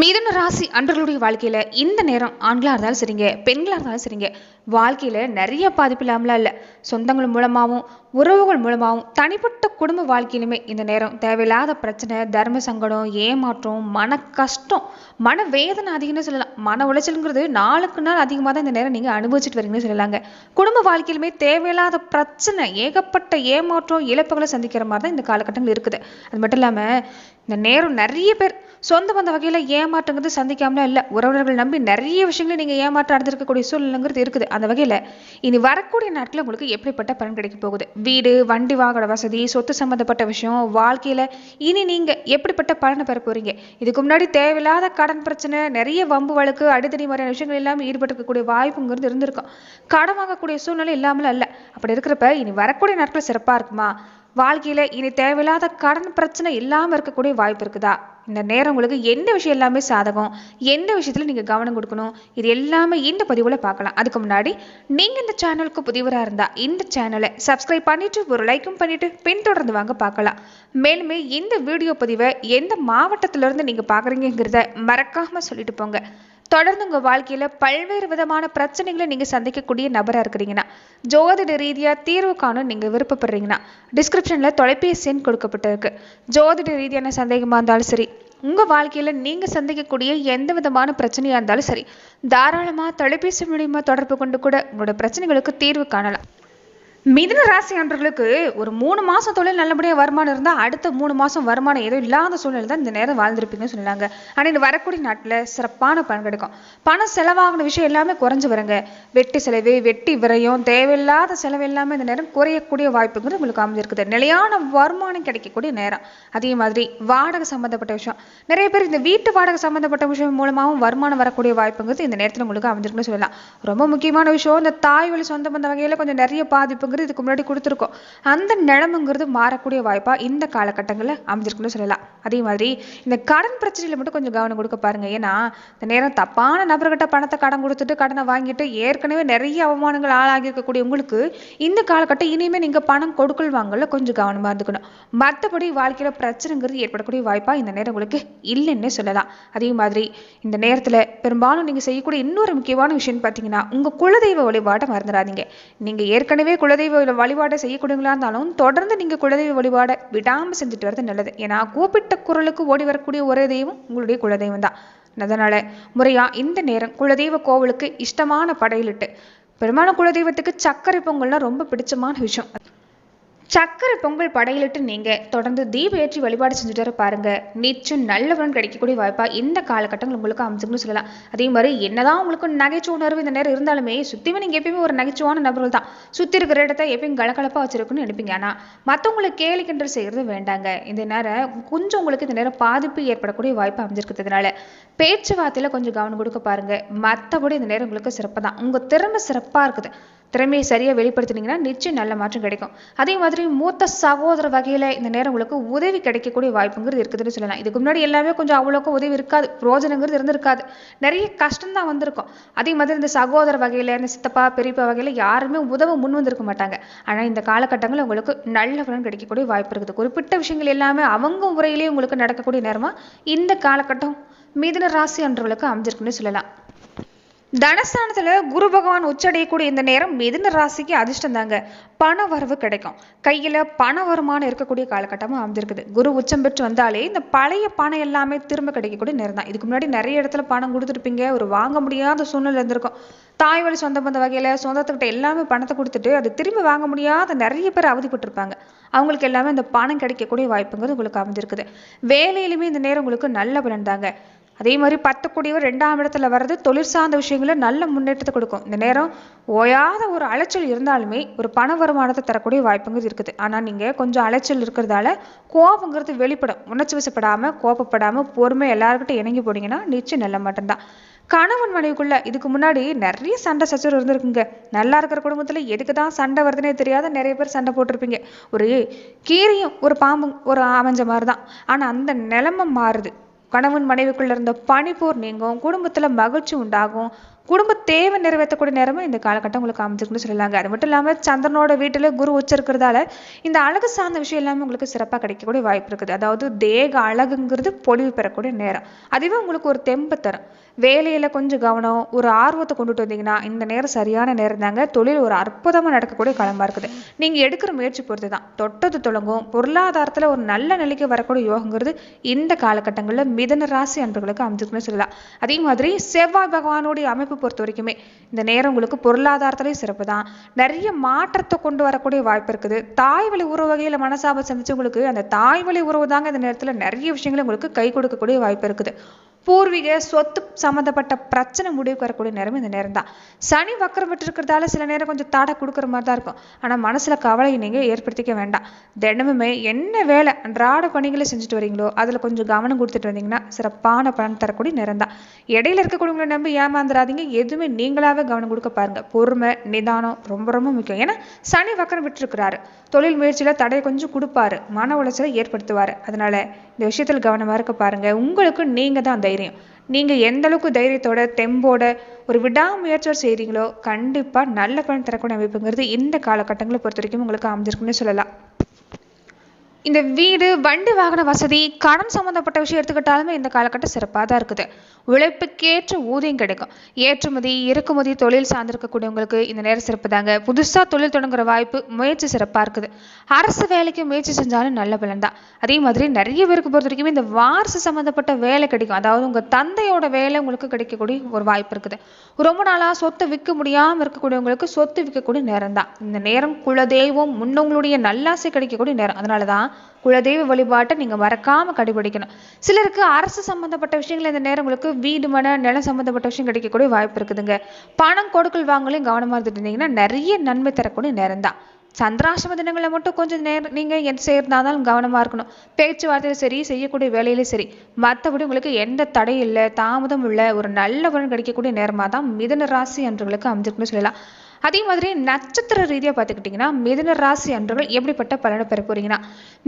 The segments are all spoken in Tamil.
மிதுன ராசி அன்பர்களுடைய வாழ்க்கையில இந்த நேரம் ஆண்களா இருந்தாலும் சரிங்க, பெண்களா இருந்தாலும் சரிங்க, வாழ்க்கையில நிறைய பாதிப்பு இல்லாமலாம் இல்லை. சொந்தங்கள் மூலமாகவும் உறவுகள் மூலமாகவும் தனிப்பட்ட குடும்ப வாழ்க்கையிலுமே இந்த நேரம் தேவையில்லாத பிரச்சனை, தர்ம சங்கடம், ஏமாற்றம், மன கஷ்டம், மன வேதனை அதிகம்னு சொல்லலாம். மன உளைச்சலுங்கிறது நாளுக்கு நாள் அதிகமாக தான் இந்த நேரம் நீங்கள் அனுபவிச்சுட்டு வரீங்கன்னு சொல்லலாங்க. குடும்ப வாழ்க்கையிலுமே தேவையில்லாத பிரச்சனை, ஏகப்பட்ட ஏமாற்றம், இழப்புகளை சந்திக்கிற மாதிரி தான் இந்த காலகட்டங்கள் இருக்குது. அது மட்டும் இல்லாமல் இந்த நேரம் நிறைய பேர் சொந்த பந்த வகையில் ஏமாற்றங்கிறது சந்திக்காமலாம் இல்லை. உறவினர்கள் நம்பி நிறைய விஷயங்களை நீங்கள் ஏமாற்றம் அடைஞ்சிருக்கக்கூடிய சூழ்நிலைங்கிறது இருக்குது. அந்த வகையில் இனி வரக்கூடிய நாட்களில் உங்களுக்கு எப்படிப்பட்ட பலன் கிடைக்க போகுது, வீடு வண்டி வாகன வசதி, சொத்து சம்மந்தப்பட்ட விஷயம், வாழ்க்கையில் இனி நீங்கள் எப்படிப்பட்ட பலனை பெற போகிறீங்க, இதுக்கு முன்னாடி தேவையில்லாத கடன் பிரச்சனை, நிறைய வம்பு வழக்கு, அடித்தடி மாதிரியான விஷயங்கள் இல்லாமல் ஈடுபட்டுக்கக்கூடிய வாய்ப்புங்கிறது இருந்திருக்கும். கடன் வாங்கக்கூடிய சூழ்நிலை இல்லாமல் இல்லை. அப்படி இருக்கிறப்ப இனி வரக்கூடிய நாட்கள் சிறப்பாக இருக்குமா? வாழ்க்கையில் இனி தேவையில்லாத கடன் பிரச்சனை இல்லாமல் இருக்கக்கூடிய வாய்ப்பு இருக்குதா? இந்த நேரம் உங்களுக்கு எந்த விஷயம் எல்லாமே சாதகம், எந்த விஷயத்தில் நீங்கள் கவனம் கொடுக்கணும், இது எல்லாமே இந்த பதிவில் பார்க்கலாம். அதுக்கு முன்னாடி நீங்கள் இந்த சேனலுக்கு புதிவராக இருந்தால் இந்த சேனலை சப்ஸ்கிரைப் பண்ணிவிட்டு ஒரு லைக்கும் பண்ணிவிட்டு பின்தொடர்ந்து வாங்க பார்க்கலாம். மேலுமே இந்த வீடியோ பதிவை எந்த மாவட்டத்திலிருந்து நீங்கள் பார்க்குறீங்கிறத மறக்காமல் சொல்லிட்டு போங்க. தொடர்ந்து உங்கள் வாழ்க்கையில் பல்வேறு விதமான பிரச்சனைகளை நீங்கள் சந்திக்கக்கூடிய நபராக இருக்கிறீங்கன்னா, ஜோதிட ரீதியாக தீர்வு காண நீங்கள் விருப்பப்படுறீங்கன்னா டிஸ்கிரிப்ஷனில் தொலைபேசி எண் கொடுக்கப்பட்டிருக்கு. ஜோதிட ரீதியான சந்தேகமாக இருந்தாலும் சரி, உங்கள் வாழ்க்கையில் நீங்கள் சந்திக்கக்கூடிய எந்த விதமான பிரச்சனையாக இருந்தாலும் சரி, தாராளமாக தொலைபேசி மூலியமாக தொடர்பு கொண்டு கூட உங்களோட பிரச்சனைகளுக்கு தீர்வு காணலாம். மிதுன ராசி அன்பர்களுக்கு ஒரு 3 மாதம் தொழில் நல்லபடியாக வருமானம் இருந்தால் அடுத்த 3 மாதம் வருமானம் ஏதோ இல்லாத சூழ்நிலை தான் இந்த நேரம் வாழ்ந்துருப்பீங்கன்னு சொன்னாங்க. ஆனால் இந்த வரக்கூடிய நாட்டில் சிறப்பான பலன் கிடைக்கும். பணம் செலவாகின விஷயம் எல்லாமே குறைஞ்சி வருங்க. வெட்டி செலவு, வெட்டி விரயம், தேவையில்லாத செலவு எல்லாமே இந்த நேரம் குறையக்கூடிய வாய்ப்புங்கிறது உங்களுக்கு அமைஞ்சிருக்குது. நிலையான வருமானம் கிடைக்கக்கூடிய நேரம். அதே மாதிரி வாடகை சம்மந்தப்பட்ட விஷயம், நிறைய பேர் இந்த வீட்டு வாடகை சம்மந்தப்பட்ட விஷயம் மூலமாகவும் வருமானம் வரக்கூடிய வாய்ப்புங்கிறது இந்த நேரத்தில் உங்களுக்கு அமைஞ்சிருக்குன்னு சொல்லலாம். ரொம்ப முக்கியமான விஷயம், இந்த தாய் வழி சொந்த பந்த வகையில் கொஞ்சம் நிறைய பாதிப்பு இதுக்கு முன்னாடி கொடுத்துருக்கோம். அந்த நிலைமைங்கிறது மாறக்கூடிய வாய்ப்பா இந்த காலகட்டங்களில் அமைஞ்சிருக்குன்னு சொல்லலாம். அதே மாதிரி இந்த கடன் பிரச்சனையில மட்டும் கொஞ்சம் கவனம் கொடுக்க பாருங்க. ஏன்னா இந்த நேரம் தப்பான நபர்கிட்ட பணத்தை கடன் கொடுத்துட்டு கடனை வாங்கிட்டு ஏற்கனவே நிறைய அவமானங்கள் ஆளாகி இருக்கக்கூடிய உங்களுக்கு இந்த காலகட்டம் இனிமே நீங்க பணம் கொடுக்கல் வாங்கல கொஞ்சம் கவனமா இருந்துக்கணும். மற்றபடி வாழ்க்கையில பிரச்சனைங்கிறது ஏற்படக்கூடிய வாய்ப்பா இந்த நேரம் உங்களுக்கு இல்லைன்னு சொல்லலாம். அதே மாதிரி இந்த நேரத்துல பெரும்பாலும் நீங்க செய்யக்கூடிய இன்னொரு முக்கியமான விஷயம் பார்த்தீங்கன்னா, உங்க குலதெய்வ வழிபாட்டை மறந்துடாதீங்க. நீங்க ஏற்கனவே குலதெய்வ வழிபாடை செய்யக்கூடியவங்களா இருந்தாலும் தொடர்ந்து நீங்க குலதெய்வ வழிபாடை விடாம செஞ்சுட்டு வரது நல்லது. ஏன்னா கூப்பிட்ட குரலுக்கு ஓடி வரக்கூடிய ஒரே தெய்வம் உங்களுடைய குலதெய்வம் தான். அதனால முறையா இந்த நேரம் குலதெய்வ கோவிலுக்கு இஷ்டமான படையிலிட்டு, பெரும்பாலும் குலதெய்வத்துக்கு சர்க்கரை பொங்கல்னா ரொம்ப பிடிச்சமான விஷயம். சக்கரை பொங்கல் படையிலிட்டு நீங்க தொடர்ந்து தீப ஏற்றி வழிபாடு செஞ்சுட்டு பாருங்க. நிச்சயம் நல்ல பலன் கிடைக்கக்கூடிய வாய்ப்பா இந்த காலகட்டங்கள் உங்களுக்கு அமைச்சுன்னு சொல்லலாம். அதே மாதிரி என்னதான் உங்களுக்கு நகைச்சுவை உணர்வு இந்த நேரம் இருந்தாலுமே சுத்தியுமே நீங்க எப்பயுமே ஒரு நகைச்சுவான நபர்கள் தான். சுத்தி இருக்கிற இடத்த எப்பயும் கலகலப்பா வச்சிருக்குன்னு நினைப்பீங்க. ஆனா மற்றவங்களை கேலி கிண்டல் செய்யறது வேண்டாங்க. இந்த நேரம் கொஞ்சம் உங்களுக்கு இந்த நேரம் பாதிப்பு ஏற்படக்கூடிய வாய்ப்பு அமைஞ்சிருக்கிறதுனால பேச்சுவார்த்தையில கொஞ்சம் கவனம் கொடுக்க பாருங்க. மற்றபடி இந்த நேரம் உங்களுக்கு சிறப்பு தான். உங்க திறமை சிறப்பா இருக்குது. திறமையை சரியா வெளிப்படுத்தினீங்கன்னா நிச்சயம் நல்ல மாற்றம் கிடைக்கும். அதே மாதிரி மூத்த சகோதர வகையில இந்த நேரம் உங்களுக்கு உதவி கிடைக்கக்கூடிய வாய்ப்புங்கிறது இருக்குதுன்னு சொல்லலாம். இதுக்கு முன்னாடி எல்லாமே கொஞ்சம் அவ்வளோக்கும் உதவி இருக்காது, பிரோஜனங்கிறது இருந்திருக்காது, நிறைய கஷ்டம் தான் வந்திருக்கும். அதே மாதிரி இந்த சகோதர வகையில, இந்த சித்தப்பா பெரியப்பா வகையில யாருமே உதவ முன் வந்திருக்க மாட்டாங்க. ஆனா இந்த காலகட்டங்களில் உங்களுக்கு நல்ல பலன் கிடைக்கக்கூடிய வாய்ப்பு இருக்குது. குறிப்பிட்ட விஷயங்கள் எல்லாமே அவங்க முறையிலேயே உங்களுக்கு நடக்கக்கூடிய நேரமா இந்த காலகட்டம் மிதுன ராசி அன்றவர்களுக்கு அமைஞ்சிருக்குன்னு சொல்லலாம். தனஸ்தானத்துல குரு பகவான் உச்சடையக்கூடிய இந்த நேரம் மிதுன ராசிக்கு அதிர்ஷ்டம் தாங்க. பண வரவு கிடைக்கும். கையில பண வருமானம் இருக்கக்கூடிய காலகட்டமா அமைஞ்சிருக்குது. குரு உச்சம் பெற்று வந்தாலே இந்த பழைய பணம் எல்லாமே திரும்ப கிடைக்கக்கூடிய நேரம் தான். இதுக்கு முன்னாடி நிறைய இடத்துல பணம் கொடுத்துருப்பீங்க, ஒரு வாங்க முடியாத சூழ்நிலை இருந்திருக்கும். தாய் வழி சொந்த பந்த வகையில சொந்தத்துக்கிட்ட எல்லாமே பணத்தை கொடுத்துட்டு அது திரும்பி வாங்க முடியாத நிறைய பேர் அவதிப்பட்டிருப்பாங்க. அவங்களுக்கு எல்லாமே இந்த பணம் கிடைக்கக்கூடிய வாய்ப்புங்கிறது உங்களுக்கு அமைஞ்சிருக்குது. வேலையிலுமே இந்த நேரம் உங்களுக்கு நல்ல பலன் தாங்க. அதே மாதிரி 10 கோடியவர் 2ஆம் இடத்துல வர்றது தொழில் சார்ந்த விஷயங்கள நல்ல முன்னேற்றத்தை கொடுக்கும். இந்த நேரம் ஓயாத ஒரு அலைச்சல் இருந்தாலுமே ஒரு பண வருமானத்தை தரக்கூடிய வாய்ப்புங்கிறது இருக்குது. ஆனால் நீங்கள் கொஞ்சம் அலைச்சல் இருக்கிறதால கோபங்கிறது வெளிப்படும். உணர்ச்சி வசப்படாம கோபப்படாமல் பொறுமை எல்லாருக்கிட்டும் இணங்கி போனீங்கன்னா நிச்சயம் நல்ல மாட்டம்தான். கணவன் மனைவிக்குள்ள இதுக்கு முன்னாடி நிறைய சண்டை சச்சரவு இருந்திருக்குங்க. நல்லா இருக்கிற குடும்பத்துல எதுக்கு தான் சண்டை வருதுன்னே தெரியாத நிறைய பேர் சண்டை போட்டிருப்பீங்க. ஒரு கீரியும் ஒரு பாம்பும் ஒரு அமைஞ்ச மாதிரி தான். ஆனால் அந்த நிலைமை மாறுது. கணவன் மனைவிக்குள்ள இருந்த பனிப்போர் நீங்கும், குடும்பத்துல மகிழ்ச்சி உண்டாகும், குடும்ப தேவை நிறைவேற்றக்கூடிய நேரமும் இந்த காலகட்டம் உங்களுக்கு அமைஞ்சிருக்குன்னு சொல்லலாங்க. அது மட்டும் இல்லாமல் சந்திரனோட வீட்டில் குரு உச்சரிக்கிறதால இந்த அழகு சார்ந்த விஷயம் எல்லாமே உங்களுக்கு சிறப்பாக கிடைக்கக்கூடிய வாய்ப்பு இருக்குது. அதாவது தேக அழகுங்கிறது பொலிவு பெறக்கூடிய நேரம். அதுவே உங்களுக்கு ஒரு தெம்பு தரும். வேலையில் கொஞ்சம் கவனம், ஒரு ஆர்வத்தை கொண்டுட்டு வந்தீங்கன்னா இந்த நேரம் சரியான நேரம் தாங்க. தொழில் ஒரு அற்புதமாக நடக்கக்கூடிய காலமாக இருக்குது. நீங்கள் எடுக்கிற முயற்சி பொறுத்து தான் தொட்டது தொடங்கும். பொருளாதாரத்தில் ஒரு நல்ல நிலைக்கு வரக்கூடிய யோகங்கிறது இந்த காலகட்டங்களில் மிதன ராசி அன்பர்களுக்கு அமைஞ்சிருக்குன்னு சொல்லலாம். அதே மாதிரி செவ்வாய் பகவானுடைய அமைப்பு பொறுத்த வரைக்குமே இந்த நேரம் உங்களுக்கு பொருளாதாரத்திலேயும் சிறப்பு தான். நிறைய மாற்றத்தை கொண்டு வரக்கூடிய வாய்ப்பு இருக்குது. தாய் வழி உறவு வகையில் மனசாபம் சந்திச்சவங்களுக்கு அந்த தாய் வழி உறவு தாங்க இந்த நேரத்தில் நிறைய விஷயங்களை உங்களுக்கு கை கொடுக்கக்கூடிய வாய்ப்பு இருக்குது. பூர்வீக சொத்து சம்மந்தப்பட்ட பிரச்சனை முடிவுக்கு வரக்கூடிய நேரம் இந்த நேரம் தான். சனி வக்கரம் விட்டு இருக்கிறதால சில நேரம் கொஞ்சம் தடை கொடுக்குற மாதிரி தான் இருக்கும். ஆனால் மனசில் கவலையை நீங்கள் ஏற்படுத்திக்க வேண்டாம். தினமுமே என்ன வேலை அன்றாட பணிகளை செஞ்சுட்டு வரீங்களோ அதில் கொஞ்சம் கவனம் கொடுத்துட்டு வந்தீங்கன்னா சிறப்பான பலன் தரக்கூடிய நேரம் தான். இடையில இருக்கக்கூடியவங்களை நம்பி ஏமாந்துடாதீங்க. எதுவுமே நீங்களாவே கவனம் கொடுக்க பாருங்க. பொறுமை நிதானம் ரொம்ப ரொம்ப முக்கியம். ஏன்னா சனி வக்கரம் விட்டு இருக்கிறாரு. தொழில் முயற்சியில் தடையை கொஞ்சம் கொடுப்பாரு. மன உளைச்சலை ஏற்படுத்துவார். அதனால இந்த விஷயத்தில் கவனமாக இருக்க பாருங்க. உங்களுக்கு நீங்க தான் தைரியம். நீங்க எந்த அளவுக்கு தைரியத்தோட தெம்போட ஒரு விடாமுயற்சியோடு செய்கிறீங்களோ கண்டிப்பாக நல்ல பலன் தரக்கூடிய அமைப்புங்கிறது இந்த காலகட்டங்களை பொறுத்த வரைக்கும் உங்களுக்கு அமைஞ்சிருக்குன்னு சொல்லலாம். இந்த வீடு வண்டி வாகன வசதி கடன் சம்மந்தப்பட்ட விஷயம் எடுத்துக்கிட்டாலுமே இந்த காலகட்டம் சிறப்பாக தான் இருக்குது. உழைப்புக்கேற்ற ஊதியம் கிடைக்கும். ஏற்றுமதி இறக்குமதி தொழில் சார்ந்திருக்கக்கூடியவங்களுக்கு இந்த நேரம் சிறப்பு தாங்க. புதுசாக தொழில் தொடங்குற வாய்ப்பு முயற்சி சிறப்பாக இருக்குது. அரசு வேலைக்கு முயற்சி செஞ்சாலும் நல்ல பலன் தான். அதே மாதிரி நிறைய பேருக்கு பொறுத்த வரைக்கும் இந்த வாரிசு சம்மந்தப்பட்ட வேலை கிடைக்கும். அதாவது உங்கள் தந்தையோட வேலை உங்களுக்கு கிடைக்கக்கூடிய ஒரு வாய்ப்பு இருக்குது. ரொம்ப நாளாக சொத்தை விற்க முடியாமல் இருக்கக்கூடியவங்களுக்கு சொத்து விற்கக்கூடிய நேரம் தான். இந்த நேரம் குலதெய்வம் முன்னவங்களுடைய நல்லாசை கிடைக்கக்கூடிய நேரம். அதனால தான் குலதெய்வ வழிபாட்டை நீங்க மறக்காம கடைபிடிக்கணும். சிலருக்கு அரசு சம்பந்தப்பட்ட விஷயங்கள் இந்த நேரம் உங்களுக்கு வீடு மன நிலம் சம்பந்தப்பட்ட விஷயம் கிடைக்கக்கூடிய வாய்ப்பு இருக்குதுங்க. பணம் கொடுக்கல் வாங்கலையும் கவனமா இருந்துட்டு இருந்தீங்கன்னா நிறைய நன்மை தரக்கூடிய நேரம் தான். சந்திராசிரம தினங்களை மட்டும் கொஞ்சம் நேரம் நீங்க எந்த செய்யறதாலும் கவனமா இருக்கணும். பேச்சுவார்த்தையில சரி செய்யக்கூடிய வேலையில சரி மற்றபடி உங்களுக்கு எந்த தடை இல்லை தாமதம் இல்லை ஒரு நல்ல பலன் கிடைக்கக்கூடிய நேரமாக தான் மிதுன ராசி அன்றவர்களுக்கு அமைஞ்சிருக்குன்னு சொல்லலாம். அதே மாதிரி நட்சத்திர ரீதியாக பார்த்துக்கிட்டிங்கன்னா மிதுன ராசி அன்றவர்கள் எப்படிப்பட்ட பலனை பெற போறீங்கன்னா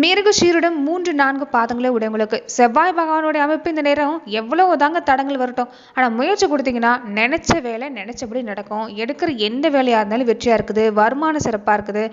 மிருகசீரிடம் 3-4 பாதங்களே உடையவங்களுக்கு செவ்வாய் பகவானுடைய அமைப்பு இந்த நேரம் எவ்வளவு தாங்க தடங்கள் வரட்டும் ஆனால் முயற்சி கொடுத்தீங்கன்னா நினைச்ச வேலை நினைச்சபடி நடக்கும். எடுக்கிற எந்த வேலையாக இருந்தாலும் வெற்றியாக இருக்குது. வருமானம் சிறப்பாக இருக்குது.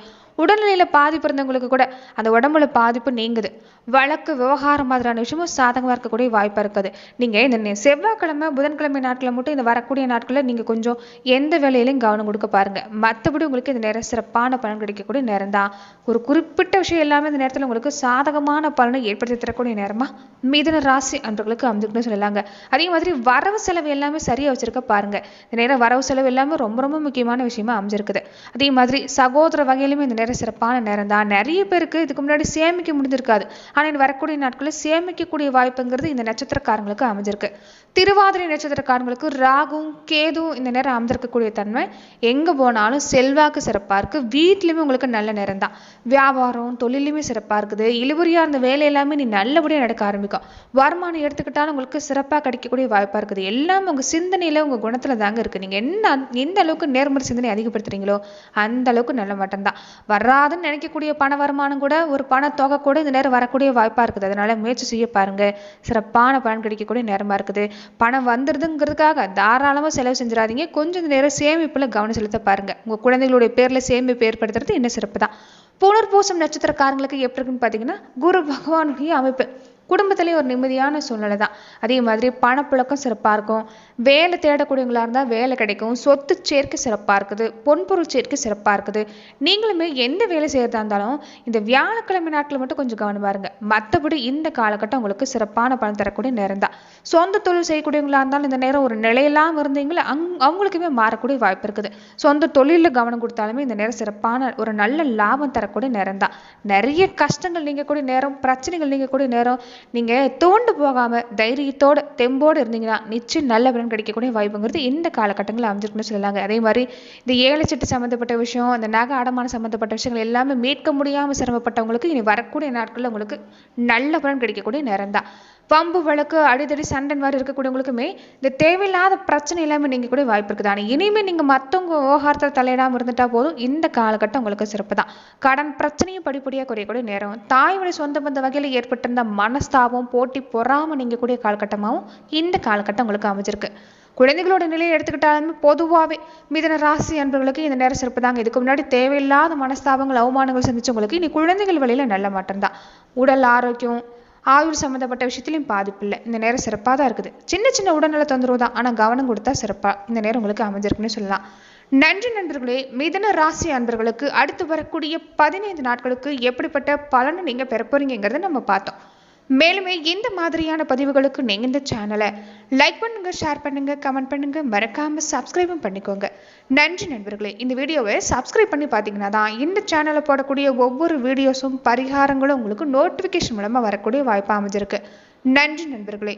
உடல்நிலையில பாதிப்பு இருந்தவங்களுக்கு கூட அந்த உடம்புல பாதிப்பு நீங்குது. வழக்கு விவகாரம் மாதிரியான விஷயமும் சாதகமாக இருக்கக்கூடிய வாய்ப்பாக இருக்குது. நீங்கள் இந்த செவ்வாய்க்கிழமை புதன்கிழமை நாட்களில் மட்டும் இந்த வரக்கூடிய நாட்களில் நீங்கள் கொஞ்சம் எந்த வேலையிலையும் கவனம் கொடுக்க பாருங்க. மற்றபடி உங்களுக்கு இந்த நேரம் சிறப்பான பலன் கிடைக்கக்கூடிய நேரம் தான். ஒரு குறிப்பிட்ட விஷயம் எல்லாமே இந்த நேரத்தில் உங்களுக்கு சாதகமான பலனை ஏற்படுத்தி தரக்கூடிய நேரமா மிதுன ராசி அன்பர்களுக்கு அமைஞ்சுக்கணும்னு சொல்லலாங்க. அதே மாதிரி வரவு செலவு எல்லாமே சரியாக வச்சிருக்க பாருங்க. இந்த நேரம் வரவு செலவு எல்லாமே ரொம்ப ரொம்ப முக்கியமான விஷயமா அமைஞ்சிருக்குது. அதே மாதிரி சகோதர வகையிலுமே இந்த நேரம் சிறப்பான நேரம் தான். நிறைய பேருக்கு இதுக்கு முன்னாடி சேமிக்க முடிஞ்சிருக்காது. ஆனால் வரக்கூடிய நாட்களில் சேமிக்கக்கூடிய வாய்ப்புங்கிறது இந்த நட்சத்திரக்காரங்களுக்கு அமைஞ்சிருக்கு. திருவாதிரை நட்சத்திரக்காரங்களுக்கு ராகும் கேதுவும் இந்த நேரம் அமைந்திருக்கக்கூடிய தன்மை. எங்க போனாலும் செல்வாக்கு சிறப்பா இருக்கு. வீட்லயுமே உங்களுக்கு நல்ல நேரம் தான். வியாபாரம் தொழிலுமே சிறப்பா இருக்குது. இழுவரியா இருந்த வேலை எல்லாமே நீ நல்லபடியாக நடக்க ஆரம்பிக்கும். வருமானம் எடுத்துக்கிட்டாலும் உங்களுக்கு சிறப்பாக கிடைக்கக்கூடிய வாய்ப்பா இருக்குது. எல்லாமே உங்க சிந்தனையில உங்க குணத்துல தாங்க இருக்கு. நீங்க எந்த அளவுக்கு நேர்மறை சிந்தனை அதிகப்படுத்துறீங்களோ அந்த அளவுக்கு நல்ல மட்டம் தான். வராதுன்னு நினைக்கக்கூடிய பண வருமானம் கூட ஒரு பண தொகை கூட இந்த நேரம் வரக்கூடிய வாய்ப்பா இருக்குது. அதனால முயற்சி செய்ய பாருங்க. சிறப்பான பலன் கிடைக்கக்கூடிய நேரமா இருக்குது. பணம் வந்துருதுங்கிறதுக்காக தாராளமா செலவு செஞ்சிடாதீங்க. கொஞ்சம் இந்த நேரம் சேமிப்புல கவனம் செலுத்த பாருங்க. உங்க குழந்தைகளுடைய பேர்ல சேமிப்பு ஏற்படுத்துறது இன்னும் சிறப்பு தான். புனர்பூசம் நட்சத்திரக்காரங்களுக்கு எப்படி இருக்குன்னு பாத்தீங்கன்னா குரு பகவானுடைய அமைப்பு குடும்பத்திலேயே ஒரு நிம்மதியான சூழ்நிலை தான். அதே மாதிரி பணப்புழக்கம் சிறப்பாக இருக்கும். வேலை தேடக்கூடியவங்களா இருந்தால் வேலை கிடைக்கும். சொத்து சேர்க்கை சிறப்பாக இருக்குது. பொன்பொருள் சேர்க்கை சிறப்பாக இருக்குது. நீங்களுமே எந்த வேலை செய்யறதா இருந்தாலும் இந்த வியாழக்கிழமை நாட்கள் மட்டும் கொஞ்சம் கவனமா இருங்க. மற்றபடி இந்த காலகட்டம் உங்களுக்கு சிறப்பான பலன் தரக்கூடிய நேரம் தான். சொந்த தொழில் செய்யக்கூடியவங்களா இருந்தாலும் இந்த நேரம் ஒரு நிலையெல்லாம் இருந்தீங்களா அவங்களுக்குமே மாறக்கூடிய வாய்ப்பு இருக்குது. சொந்த தொழிலில் கவனம் கொடுத்தாலுமே இந்த நேரம் சிறப்பான ஒரு நல்ல லாபம் தரக்கூடிய நேரம் தான். நிறைய கஷ்டங்கள் நீங்கக்கூடிய நேரம், பிரச்சனைகள் நீங்கக்கூடிய நேரம். நீங்க தோண்டு போகாம தைரியத்தோட தெம்போடு இருந்தீங்கன்னா நிச்சயம் நல்ல பலன் கிடைக்கக்கூடிய வாய்ப்புங்கிறது இந்த காலகட்டங்களில் அமைஞ்சிருக்குன்னு சொல்லலாங்க. அதே மாதிரி இந்த ஏழை சீட்டு சம்மந்தப்பட்ட விஷயம், இந்த நகை அடமான சம்மந்தப்பட்ட விஷயங்கள் எல்லாமே மீட்க முடியாம சிரமப்பட்டவங்களுக்கு இனி வரக்கூடிய நாட்களில் உங்களுக்கு நல்ல பலன் கிடைக்கக்கூடிய நேரம் தான். பம்பு வழக்கு அடிதடி சண்டை மாதிரி இருக்கக்கூடியவங்களுக்குமே இந்த தேவையில்லாத பிரச்சனை எல்லாமே நீங்க கூட வாய்ப்பு இருக்குது. ஆனால் இனிமேல் நீங்க மற்றவங்க விவகாரத்தில் தலையிடாமல் இருந்துட்டா போதும். இந்த காலகட்டம் உங்களுக்கு சிறப்பு தான். கடன் பிரச்சனையும் படிப்படியாக குறையக்கூடிய நேரம். தாய்மொழி சொந்த பந்த வகையில் ஏற்பட்டிருந்த மனஸ்தாபம் போட்டி பொறாம நீங்க கூடிய காலகட்டமாகவும் இந்த காலகட்டம் உங்களுக்கு அமைஞ்சிருக்கு. குழந்தைகளோட நிலையை எடுத்துக்கிட்டாலுமே பொதுவாகவே மிதன ராசி அன்பர்களுக்கு இந்த நேரம் சிறப்பு தாங்க. இதுக்கு முன்னாடி தேவையில்லாத மனஸ்தாபங்கள் அவமானங்கள் சந்திச்சவங்களுக்கு இனி குழந்தைகள் வழியில நல்ல மாற்றம் தான். உடல் ஆரோக்கியம் ஆயுள் சம்மந்தப்பட்ட விஷயத்திலையும் பாதிப்பு இல்லை. இந்த நேரம் சிறப்பாக தான் இருக்குது. சின்ன சின்ன உடல்நல தொந்தரவு தான், ஆனால் கவனம் கொடுத்தா சிறப்பாக இந்த நேரம் உங்களுக்கு அமைஞ்சிருக்குன்னு சொல்லலாம். நன்றி நண்பர்களே. மிதன ராசி அன்பர்களுக்கு அடுத்து வரக்கூடிய 15 நாட்களுக்கு எப்படிப்பட்ட பலனை நீங்க பெற போறீங்கிறத நம்ம பார்த்தோம். மேலுமே இந்த மாதிரியான பதிவுகளுக்கு நீங்க இந்த சேனலை லைக் பண்ணுங்க, ஷேர் பண்ணுங்க, கமெண்ட் பண்ணுங்க, மறக்காம சப்ஸ்கிரைபும் பண்ணிக்கோங்க. நன்றி நண்பர்களே. இந்த வீடியோவை சப்ஸ்கிரைப் பண்ணி பார்த்தீங்கன்னா தான் இந்த சேனலை போடக்கூடிய ஒவ்வொரு வீடியோஸும் பரிகாரங்களும் உங்களுக்கு நோட்டிஃபிகேஷன் மூலமா வரக்கூடிய வாய்ப்பு அமைஞ்சிருக்கு. நன்றி நண்பர்களே.